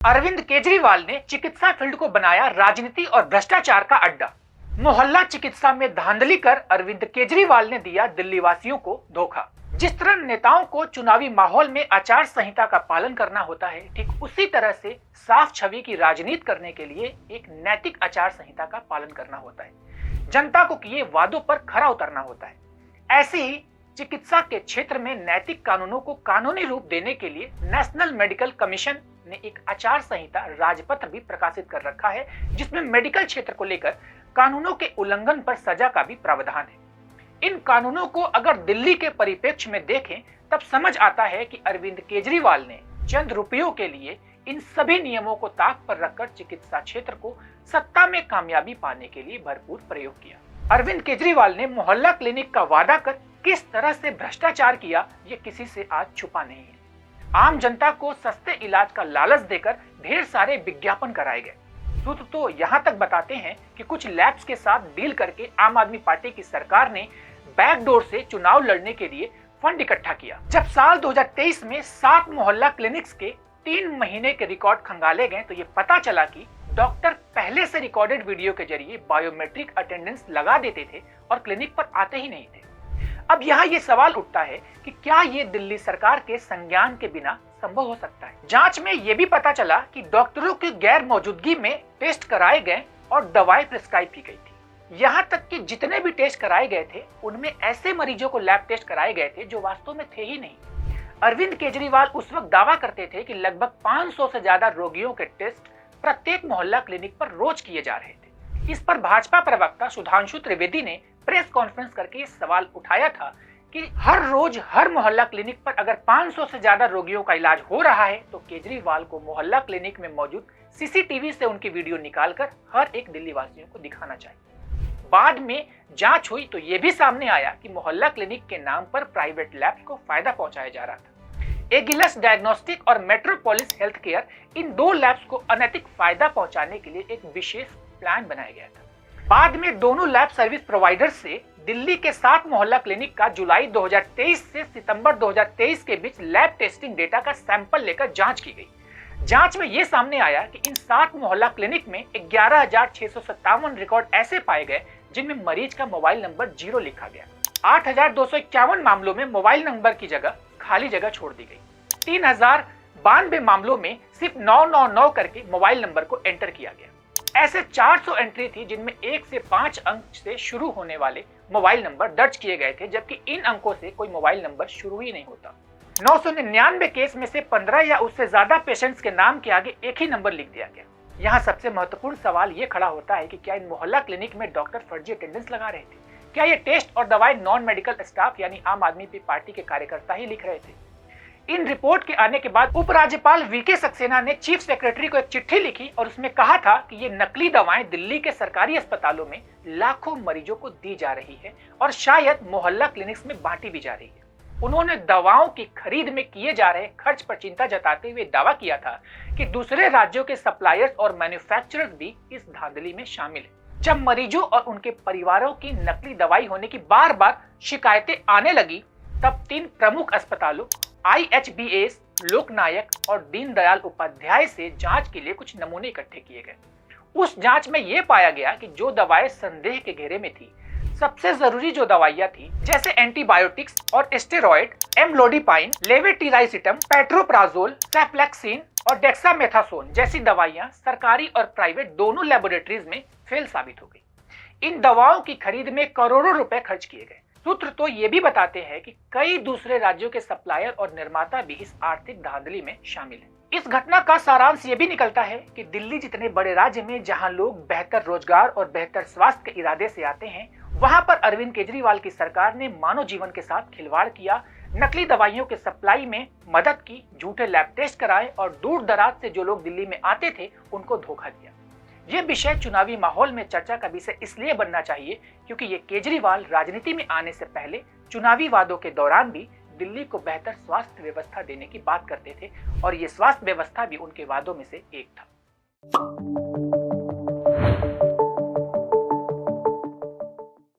अरविंद केजरीवाल ने चिकित्सा फील्ड को बनाया राजनीति और भ्रष्टाचार का अड्डा। मोहल्ला चिकित्सा में धांधली कर अरविंद केजरीवाल ने दिया दिल्ली वासियों को धोखा। जिस तरह नेताओं को चुनावी माहौल में आचार संहिता का पालन करना होता है, ठीक उसी तरह से साफ छवि की राजनीति करने के लिए एक नैतिक आचार संहिता का पालन करना होता है। जनता को किए वादों पर खरा उतरना होता है। ऐसे ही चिकित्सा के क्षेत्र में नैतिक कानूनों को कानूनी रूप देने के लिए नेशनल मेडिकल कमीशन ने एक आचार संहिता राजपत्र भी प्रकाशित कर रखा है, जिसमें मेडिकल क्षेत्र को लेकर कानूनों के उल्लंघन पर सजा का भी प्रावधान है। इन कानूनों को अगर दिल्ली के परिप्रेक्ष्य में देखें तब समझ आता है कि अरविंद केजरीवाल ने चंद रुपयों के लिए इन सभी नियमों को ताक पर रखकर चिकित्सा क्षेत्र को सत्ता में कामयाबी पाने के लिए भरपूर प्रयोग किया। अरविंद केजरीवाल ने मोहल्ला क्लिनिक का वादा कर किस तरह से भ्रष्टाचार किया, ये किसी से आज छुपा नहीं है। आम जनता को सस्ते इलाज का लालच देकर ढेर सारे विज्ञापन कराए गए। सूत्र तो यहाँ तक बताते हैं कि कुछ लैब्स के साथ डील करके आम आदमी पार्टी की सरकार ने बैकडोर से चुनाव लड़ने के लिए फंड इकट्ठा किया। जब साल 2023 में 7 मोहल्ला क्लिनिक्स के 3 महीने के रिकॉर्ड खंगाले गए तो ये पता चला कि डॉक्टर पहले से रिकॉर्डेड वीडियो के जरिए बायोमेट्रिक अटेंडेंस लगा देते थे और क्लिनिक पर आते ही नहीं थे। अब यहाँ ये सवाल उठता है कि क्या ये दिल्ली सरकार के संज्ञान के बिना संभव हो सकता है। जांच में ये भी पता चला कि डॉक्टरों की गैर मौजूदगी में टेस्ट कराए गए और दवाएं प्रिस्क्राइब की गई थी। यहाँ तक कि जितने भी टेस्ट कराए गए थे उनमें ऐसे मरीजों को लैब टेस्ट कराए गए थे जो वास्तव में थे ही नहीं। अरविंद केजरीवाल उस वक्त दावा करते थे कि लगभग 500 से ज्यादा रोगियों के टेस्ट प्रत्येक मोहल्ला क्लिनिक पर रोज किए जा रहे थे। इस पर भाजपा प्रवक्ता सुधांशु त्रिवेदी ने प्रेस कॉन्फ्रेंस करके ये सवाल उठाया था कि हर रोज हर मोहल्ला क्लिनिक पर अगर 500 से ज्यादा रोगियों का इलाज हो रहा है तो केजरीवाल को मोहल्ला क्लिनिक में मौजूद सीसीटीवी से उनकी वीडियो निकालकर हर एक दिल्ली वासियों को दिखाना चाहिए। बाद में जांच हुई तो ये भी सामने आया कि मोहल्ला क्लिनिक के नाम पर प्राइवेट लैब्स को फायदा पहुंचाया जा रहा था। एगिलस डायग्नोस्टिक और मेट्रोपोलिस हेल्थ केयर, इन 2 लैब्स को अनैतिक फायदा पहुंचाने के लिए एक विशेष प्लान बनाया गया था। बाद में दोनों लैब सर्विस प्रोवाइडर से दिल्ली के 7 मोहल्ला क्लिनिक का जुलाई 2023 से सितंबर 2023 के बीच लैब टेस्टिंग डेटा का सैंपल लेकर जांच की गई। जांच में यह सामने आया कि इन 7 मोहल्ला क्लिनिक में 11,657 रिकॉर्ड ऐसे पाए गए जिनमें मरीज का मोबाइल नंबर 0 लिखा गया। 8,251 मामलों में मोबाइल नंबर की जगह खाली जगह छोड़ दी गई। 3,092 मामलों में सिर्फ 999 करके मोबाइल नंबर को एंटर किया गया। ऐसे 400 एंट्री थी जिनमें 1 से 5 अंक से शुरू होने वाले मोबाइल नंबर दर्ज किए गए थे, जबकि इन अंकों से कोई मोबाइल नंबर शुरू ही नहीं होता। 999 केस में से 15 या उससे ज्यादा पेशेंट्स के नाम के आगे एक ही नंबर लिख दिया गया। यहाँ सबसे महत्वपूर्ण सवाल ये खड़ा होता है कि क्या इन मोहल्ला क्लिनिक में डॉक्टर फर्जी अटेंडेंस लगा रहे थे? क्या ये टेस्ट और दवाएं नॉन मेडिकल स्टाफ यानी आम आदमी पार्टी के कार्यकर्ता ही लिख रहे थे? इन रिपोर्ट के आने के बाद उपराज्यपाल वीके सक्सेना ने चीफ सेक्रेटरी को एक चिट्ठी लिखी और उसमें कहा था कि ये नकली दवाएं दिल्ली के सरकारी अस्पतालों में लाखों मरीजों को दी जा रही है और शायद मोहल्ला क्लिनिक्स में बांटी भी जा रही है। उन्होंने दवाओं की खरीद में किए जा रहे खर्च पर चिंता जताते हुए दावा किया था कि दूसरे राज्यों के सप्लायर्स और मैन्युफैक्चरर्स भी इस धांधली में शामिल है। जब मरीजों और उनके परिवारों की नकली दवाई होने की बार बार शिकायतें आने लगी तब 3 प्रमुख अस्पतालों IHBS, लोकनायक और दीनदयाल उपाध्याय से जांच के लिए कुछ नमूने इकट्ठे किए गए। उस जांच में यह पाया गया कि जो दवाएं संदेह के घेरे में थी, सबसे जरूरी जो दवाइयां थी जैसे एंटीबायोटिक्स और स्टेरॉइड, एमलोडिपाइन, लेवेटिराइसिटम, पेट्रोप्राजोल, सेफ्लेक्सिन और डेक्सामेथासोन जैसी दवाइयां सरकारी और प्राइवेट दोनों लेबोरेटरीज में फेल साबित हो गई। इन दवाओं की खरीद में करोड़ों रुपए खर्च किए गए। सूत्र तो ये भी बताते हैं कि कई दूसरे राज्यों के सप्लायर और निर्माता भी इस आर्थिक धांधली में शामिल हैं। इस घटना का सारांश ये भी निकलता है कि दिल्ली जितने बड़े राज्य में जहां लोग बेहतर रोजगार और बेहतर स्वास्थ्य के इरादे से आते हैं, वहां पर अरविंद केजरीवाल की सरकार ने मानव जीवन के साथ खिलवाड़ किया, नकली दवाइयों के सप्लाई में मदद की, झूठे लैब टेस्ट कराए और दूर दराज से जो लोग दिल्ली में आते थे उनको धोखा दिया। ये विषय चुनावी माहौल में चर्चा का विषय इसलिए बनना चाहिए क्योंकि ये केजरीवाल राजनीति में आने से पहले चुनावी वादों के दौरान भी दिल्ली को बेहतर स्वास्थ्य व्यवस्था देने की बात करते थे और ये स्वास्थ्य व्यवस्था भी उनके वादों में से एक था।